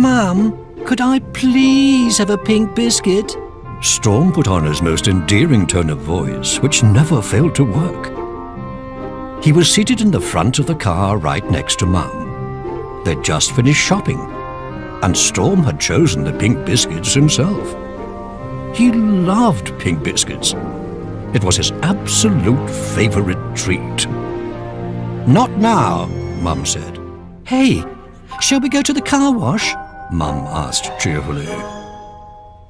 Mum, could I please have a pink biscuit? Storm put on his most endearing tone of voice, which never failed to work. He was seated in the front of the car right next to Mum. They'd just finished shopping, and Storm had chosen the pink biscuits himself. He loved pink biscuits. It was his absolute favourite treat. Not now, Mum said. Hey, shall we go to the car wash? Mum asked cheerfully.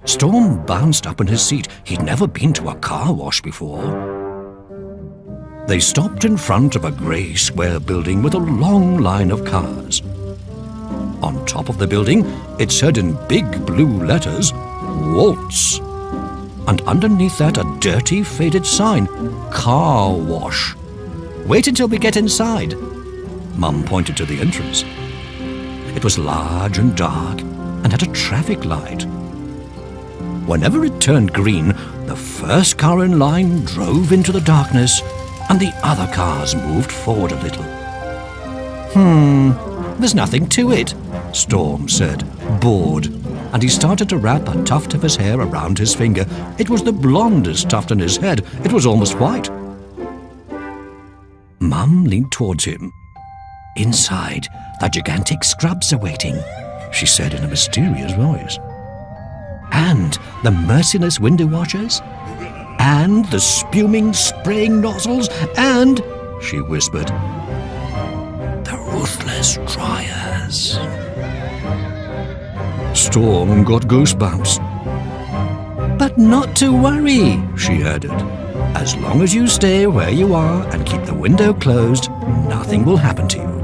Storm bounced up in his seat. He'd never been to a car wash before. They stopped in front of a grey square building with a long line of cars. On top of the building, it said in big blue letters, Waltz. And underneath that, a dirty, faded sign, Car Wash. Wait until we get inside. Mum pointed to the entrance. It was large and dark and had a traffic light. Whenever it turned green, the first car in line drove into the darkness and the other cars moved forward a little. There's nothing to it, Storm said, bored, and he started to wrap a tuft of his hair around his finger. It was the blondest tuft in his head. It was almost white. Mum leaned towards him. Inside, the gigantic scrubs are waiting, she said in a mysterious voice. And the merciless window washers, and the spuming, spraying nozzles, and, she whispered, the ruthless dryers. Storm got goosebumps. But not to worry, she added. As long as you stay where you are and keep the window closed, nothing will happen to you.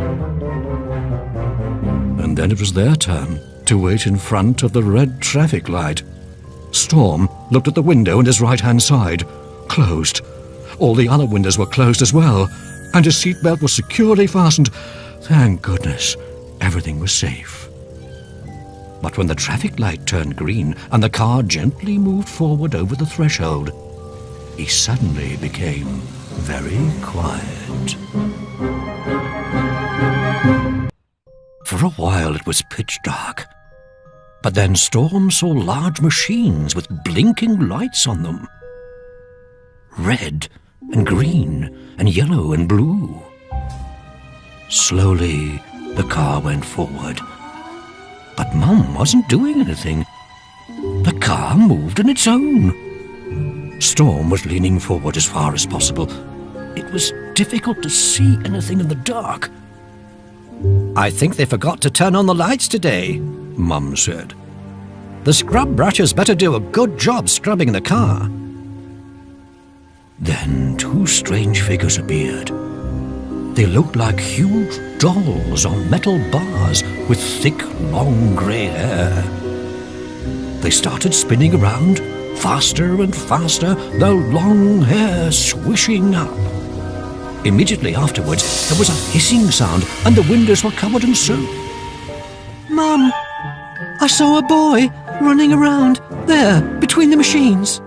And then it was their turn to wait in front of the red traffic light. Storm looked at the window on his right-hand side. Closed. All the other windows were closed as well, and his seatbelt was securely fastened. Thank goodness, everything was safe. But when the traffic light turned green and the car gently moved forward over the threshold, he suddenly became very quiet. For a while it was pitch dark. But then Storm saw large machines with blinking lights on them. Red and green and yellow and blue. Slowly the car went forward. But Mum wasn't doing anything. The car moved on its own. Storm was leaning forward as far as possible. It was difficult to see anything in the dark. I think they forgot to turn on the lights today, Mum said. The scrub brushes better do a good job scrubbing the car. Then two strange figures appeared. They looked like huge dolls on metal bars with thick, long grey hair. They started spinning around, faster and faster, their long hair swishing up. Immediately afterwards, there was a hissing sound and the windows were covered in soap. Mum, I saw a boy running around there between the machines.